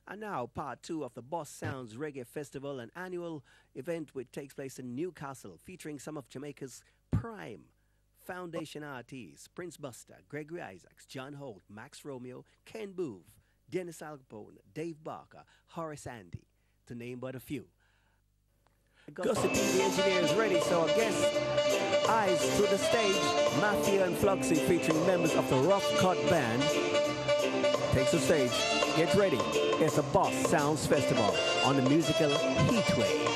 And now, part two of the Boss Sounds Reggae Festival, an annual event which takes place in Newcastle, featuring some of Jamaica's prime foundation artists: Prince Buster, Gregory Isaacs, John Holt, Max Romeo, Ken Boove, Dennis Alcapone, Dave Barker, Horace Andy, to name but a few. Gussie P, the engineer, is ready, so I guess eyes to the stage. Matthew and Fluxy, featuring members of the Rough Cut Band, takes the stage. Get ready. It's the Boss Sounds Festival on the musical Heatwave.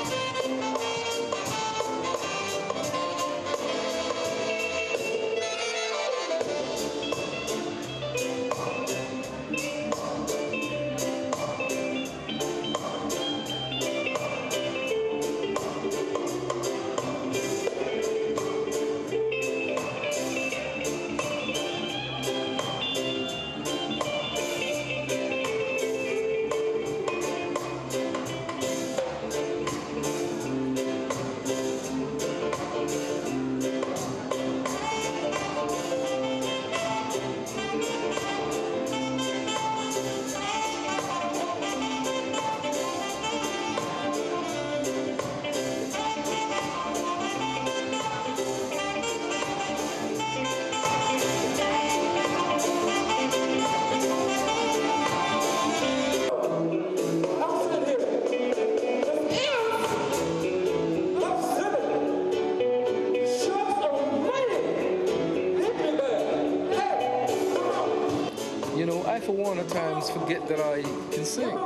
At times forget that I can sing.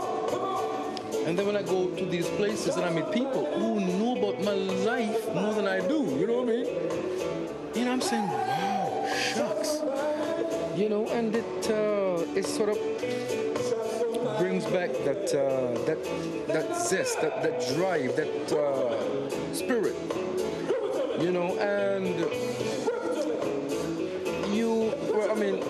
And then when I go to these places and I meet people who know about my life more than I do, you know what I mean? You know, I'm saying, wow, shucks. You know, and it sort of brings back that zest, that drive, that spirit. You know, and I mean,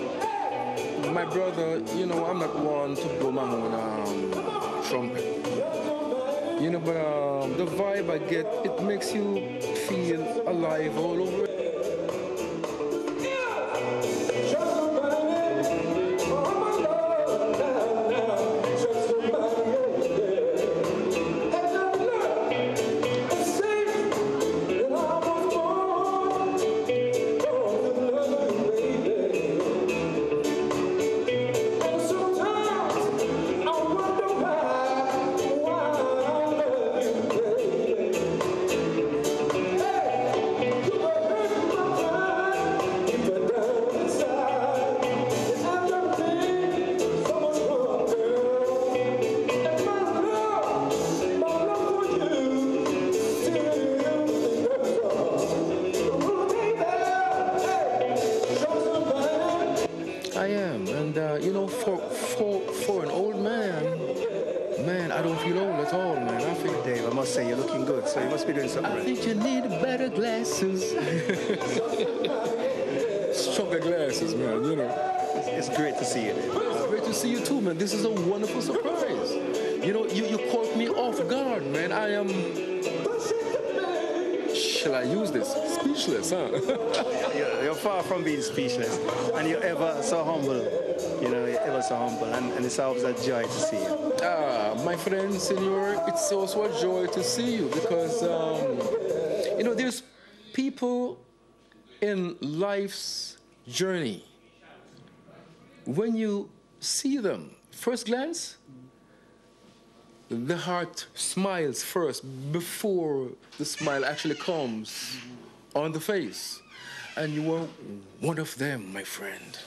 my brother, you know, I'm not one to blow my own trumpet. You know, but the vibe I get, it makes you feel alive all over. I am, and you know, for an old man, I don't feel old at all, man. I feel, Dave, I must say, you're looking good, so you must be doing something I right. think you need better glasses. Stronger glasses, man, you know. It's great to see you, Dave. It's great to see you too, man. This is a wonderful surprise. You know, you caught me off guard, man. I am, shall I use this? Speechless, huh? You're far from being speechless, and you're ever so humble. You know, you're ever so humble, and it's always a joy to see you. My friend, Senor, it's also a joy to see you because, you know, there's people in life's journey. When you see them, first glance, the heart smiles first before the smile actually comes on the face. And you are one of them, my friend.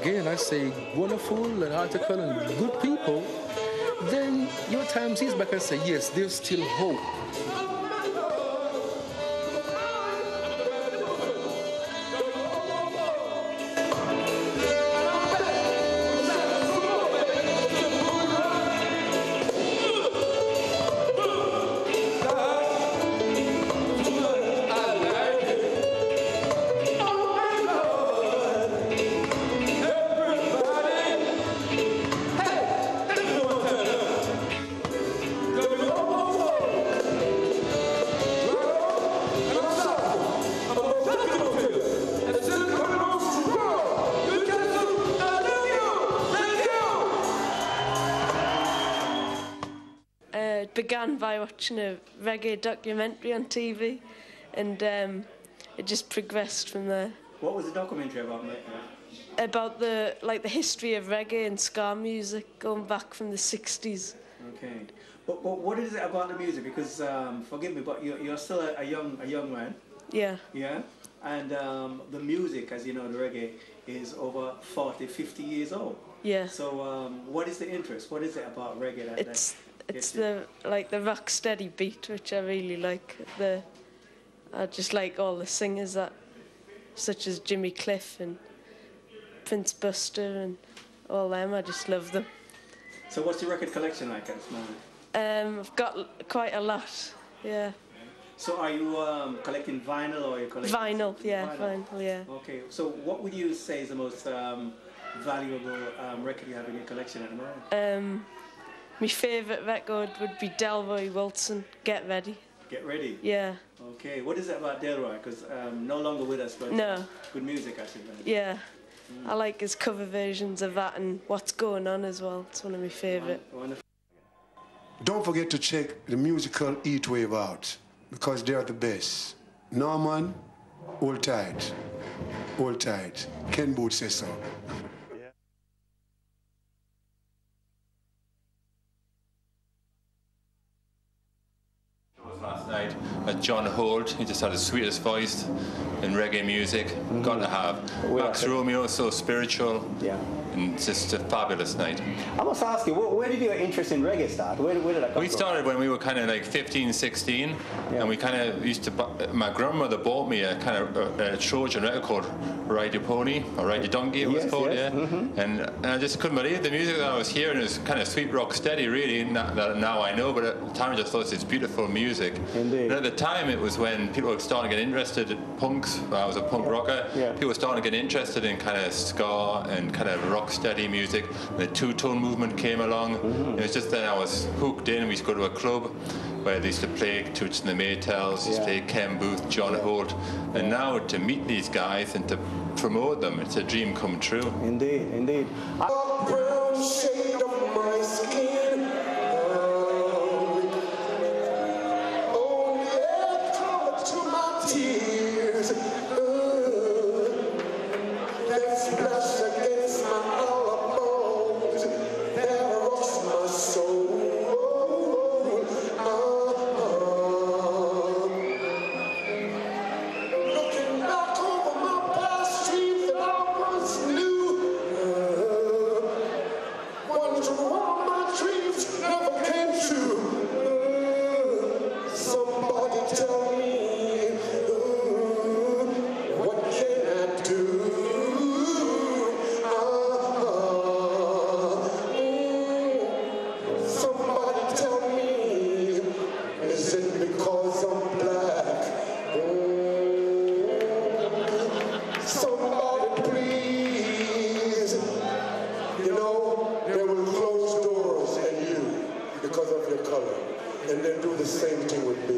again, I say wonderful and article and good people, then your time sees back and say, yes, there's still hope. Began by watching a reggae documentary on TV, and it just progressed from there. What was the documentary about, mate? About the history of reggae and ska music going back from the 60s. Okay, but what is it about the music? Because forgive me, but you're still a young man. Yeah. Yeah, and the music, as you know, the reggae is over 40, 50 years old. Yeah. So what is the interest? What is it about reggae that It's the rock steady beat, which I really like. I just like all the singers such as Jimmy Cliff and Prince Buster and all them. I just love them. So what's your record collection like at this moment? I've got quite a lot. Yeah. So are you collecting vinyl or are you collecting vinyl? Yeah, vinyl. Yeah. Okay. So what would you say is the most valuable record you have in your collection at the moment? My favourite record would be Delroy Wilson, Get Ready. Get Ready? Yeah. Okay, what is it about Delroy? Because no longer with us, but no. Good music, actually. Yeah. I like his cover versions of that and What's Going On as well. It's one of my favourite. Wonderful. Don't forget to check the musical Heatwave out, because they are the best. Norman, hold tight. Hold tight. Ken Booth says so. Last night at John Holt, he just had the sweetest voice in reggae music. Got to have. Max Romeo, so spiritual. Yeah. And just a fabulous night. I must ask you, where did your interest in reggae start? Where did that come from? We started when we were kind of like 15, 16, and we kind of used to. My grandmother bought me a kind of a Trojan record called Ride Your Pony or Ride Your Donkey. It was called, yeah. Mm-hmm. And I just couldn't believe the music that I was hearing. It was kind of sweet rock steady, really. That now I know, but at the time I just thought it's beautiful music. Indeed. And at the time, it was when people were starting to get interested in punks. I was a punk rocker. Yeah. People were starting to get interested in kind of ska and kind of rock steady music. The two-tone movement came along. Mm-hmm. It was just then I was hooked in. We used to go to a club where they used to play Toots and the Maytals, used to play Ken Booth, John Holt. And now to meet these guys and to promote them, it's a dream come true. Indeed, indeed. Brown shade of my skin. Only air color to my tears. That splash against my elbows. That rocks my soul. Looking back over my past streets that I once knew. Wonder why my dreams never came true. Somebody tell me, what can I do? Somebody tell me, is it because I'm black? Somebody please. You know, they will close doors at you because of your color, and they do the same thing with me.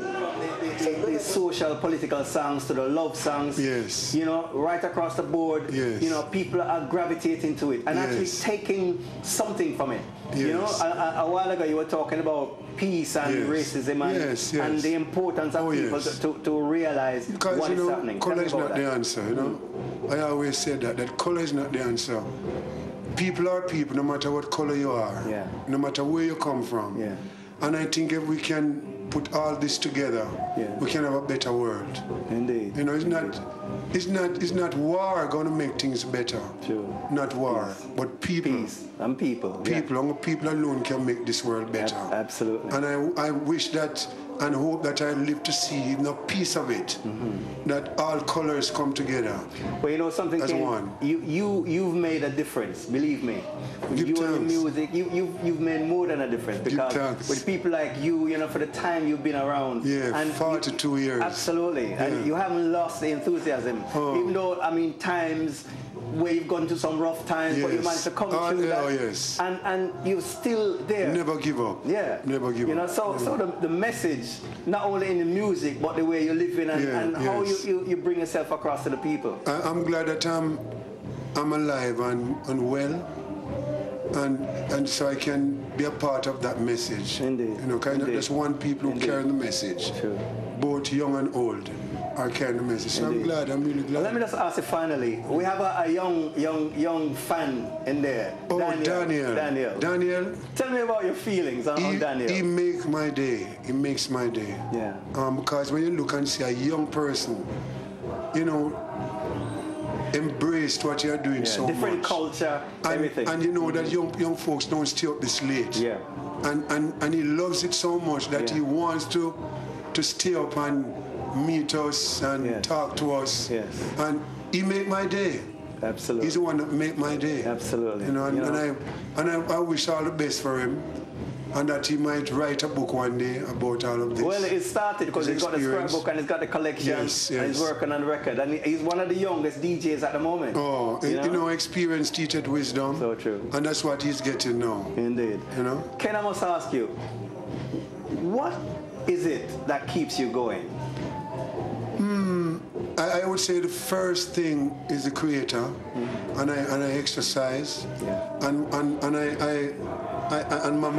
The social, political songs to the love songs. Yes. You know, right across the board. Yes. You know, people are gravitating to it and actually Yes. taking something from it. You know, Yes. a while ago you were talking about peace and Yes. racism and, Yes, yes. and the importance of people yes. to realize Because, what you is know, happening. Tell color me is about not that. the answer, you know. I always said that color is not the answer. People are people, no matter what color you are. Yeah. No matter where you come from. Yeah. And I think if we can put all this together, we can have a better world. Indeed. You know, it's not war going to make things better. True. Not war, but people. Peace and people. People, only people alone can make this world better. Absolutely. And I wish that and hope that I live to see a piece of it, that all colors come together. Well, you know something, as Ken, one. You've made a difference, believe me. Give you thanks. and the music, you've made more than a difference, because with people like you, you know, for the time you've been around. Yeah, and 42 years. Absolutely. Yeah. And you haven't lost the enthusiasm. Even though, I mean, times where you've gone through some rough times, but you managed to come through that. And you're still there. Never give up. Yeah. Never give up. You know, so the message, not only in the music, but the way you live in and how you bring yourself across to the people. I'm glad that I'm alive and well, and so I can be a part of that message. Indeed. You know, kind of just one people who carry the message. True. Both young and old are carrying the message. So I'm glad, I'm really glad. Let me just ask you finally, we have a young fan in there. Oh, Daniel. Daniel. Tell me about your feelings on Daniel. He makes my day. He makes my day. Yeah. Because when you look and see a young person, you know, embraced what you're doing so much. Different culture, everything. And you know that young folks don't stay up this late. Yeah. And he loves it so much that he wants to stay up and meet us and talk to us. Yes. And he made my day. Absolutely. He's the one that made my day. Absolutely. You know, and I wish all the best for him, and that he might write a book one day about all of this. Well, it started because he's got the scrapbook and he's got the collection, and he's working on the record. And he's one of the youngest DJs at the moment. Oh, you know, experience teacheth wisdom. So true. And that's what he's getting now. Indeed. You know? Ken, I must ask you, what is it that keeps you going? I would say the first thing is the Creator, and I exercise, and my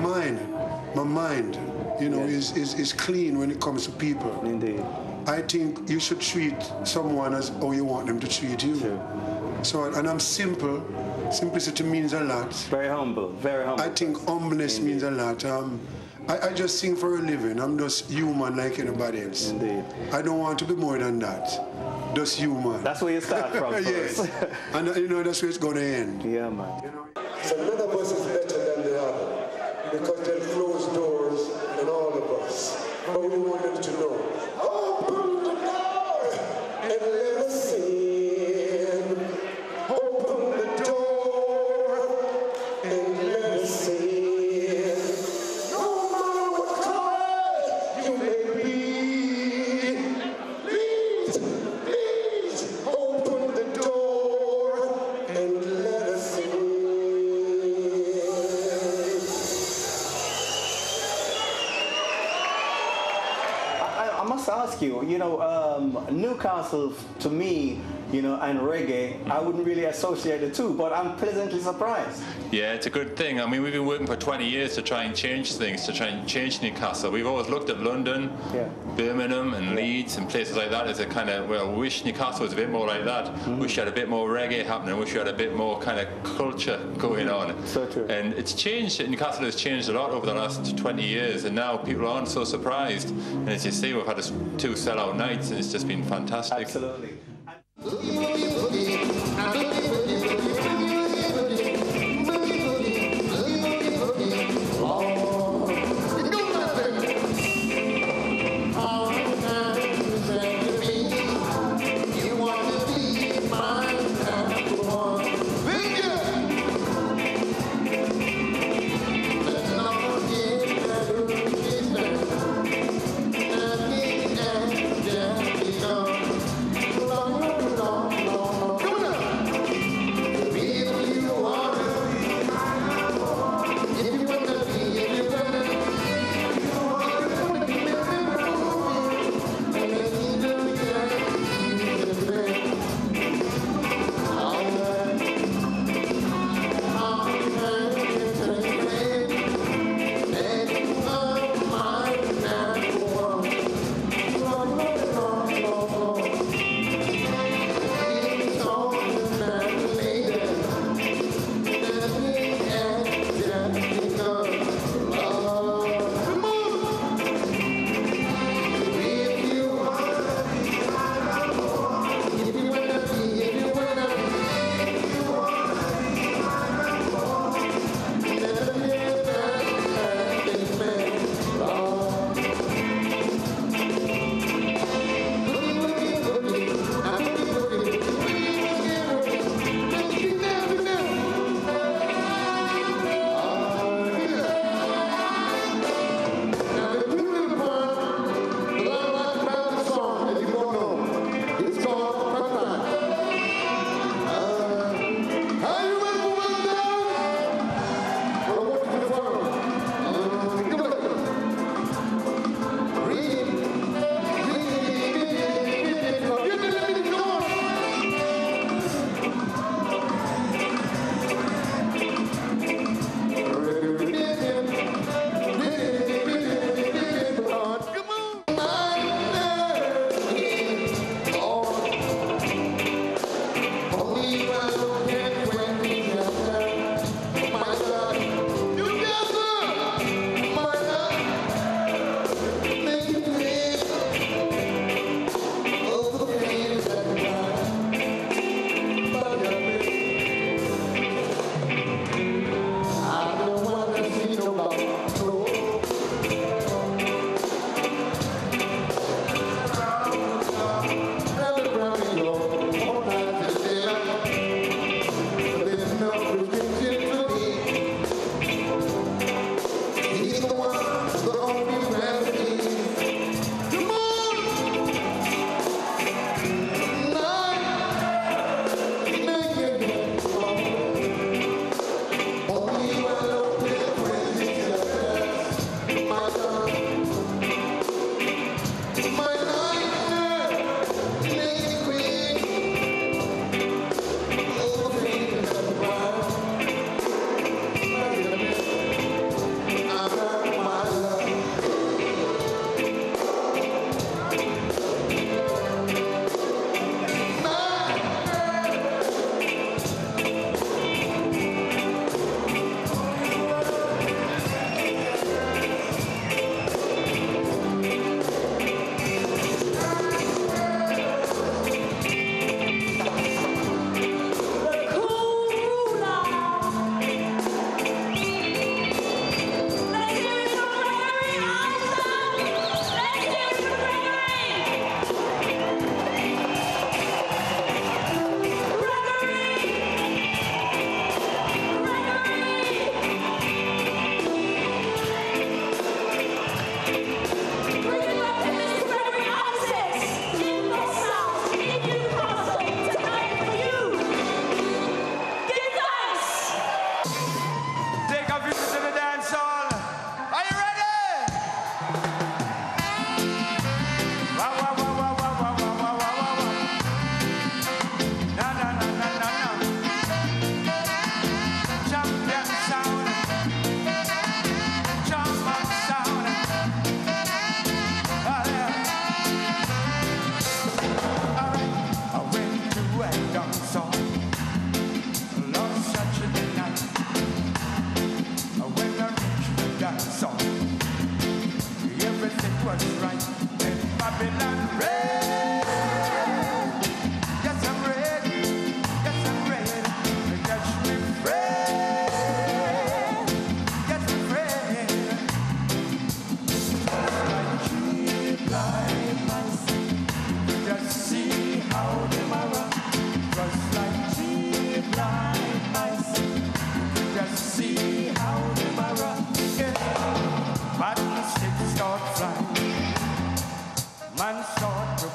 mind, you know, is clean when it comes to people. Indeed. I think you should treat someone as how you want them to treat you. True. So, and I'm simple. Simplicity means a lot. Very humble, very humble. I think humbleness means a lot. I just sing for a living. I'm just human like anybody else. Indeed. I don't want to be more than that. Just human. That's where you start from first. Yes. And you know, that's where it's going to end. Yeah, man. You know? So none of us is better than the other, because they'll close doors on all of us. But we want them to know, open the door and let us in. Open the door and let us in. No matter what color you may be, please open the door and let us in. I must ask you, you know, Newcastle, to me, you know, and reggae, I wouldn't really associate the two, but I'm pleasantly surprised. Yeah, it's a good thing. I mean, we've been working for 20 years to try and change things, to try and change Newcastle. We've always looked at London, Birmingham and Leeds and places like that as a kind of, well, wish Newcastle was a bit more like that. Wish you had a bit more reggae happening. Wish you had a bit more kind of culture going on. So true. And it's changed. Newcastle has changed a lot over the last 20 years, and now people aren't so surprised. And as you see, we've had 2 sellout nights, and it's just been fantastic. Absolutely. Long, long, long, long.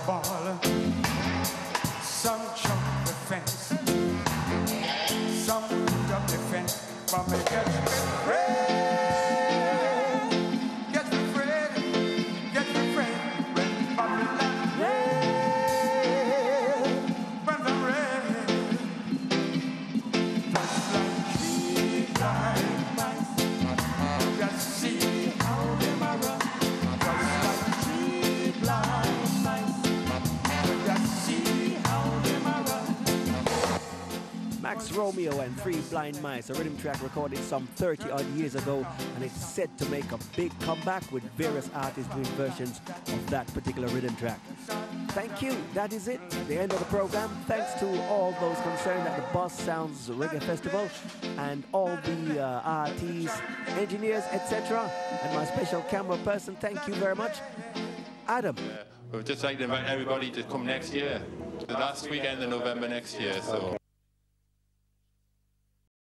fall. Some jump the fence, some jump the fence, but me catch me friend, catch me friend, catch me friend, when Babylon red, when the red, just like three blind mice, just see how them a run, just like three blind mice, just see how them a run. Max Romeo and Three Blind Mice, a rhythm track recorded some 30 odd years ago, and it's set to make a big comeback with various artists doing versions of that particular rhythm track. Thank you. That is it. The end of the program. Thanks to all those concerned at the Boss Sounds Reggae Festival and all the artists, engineers, etc. And my special camera person. Thank you very much. Adam. We would just like to invite everybody to come next year, the last weekend in November next year. So.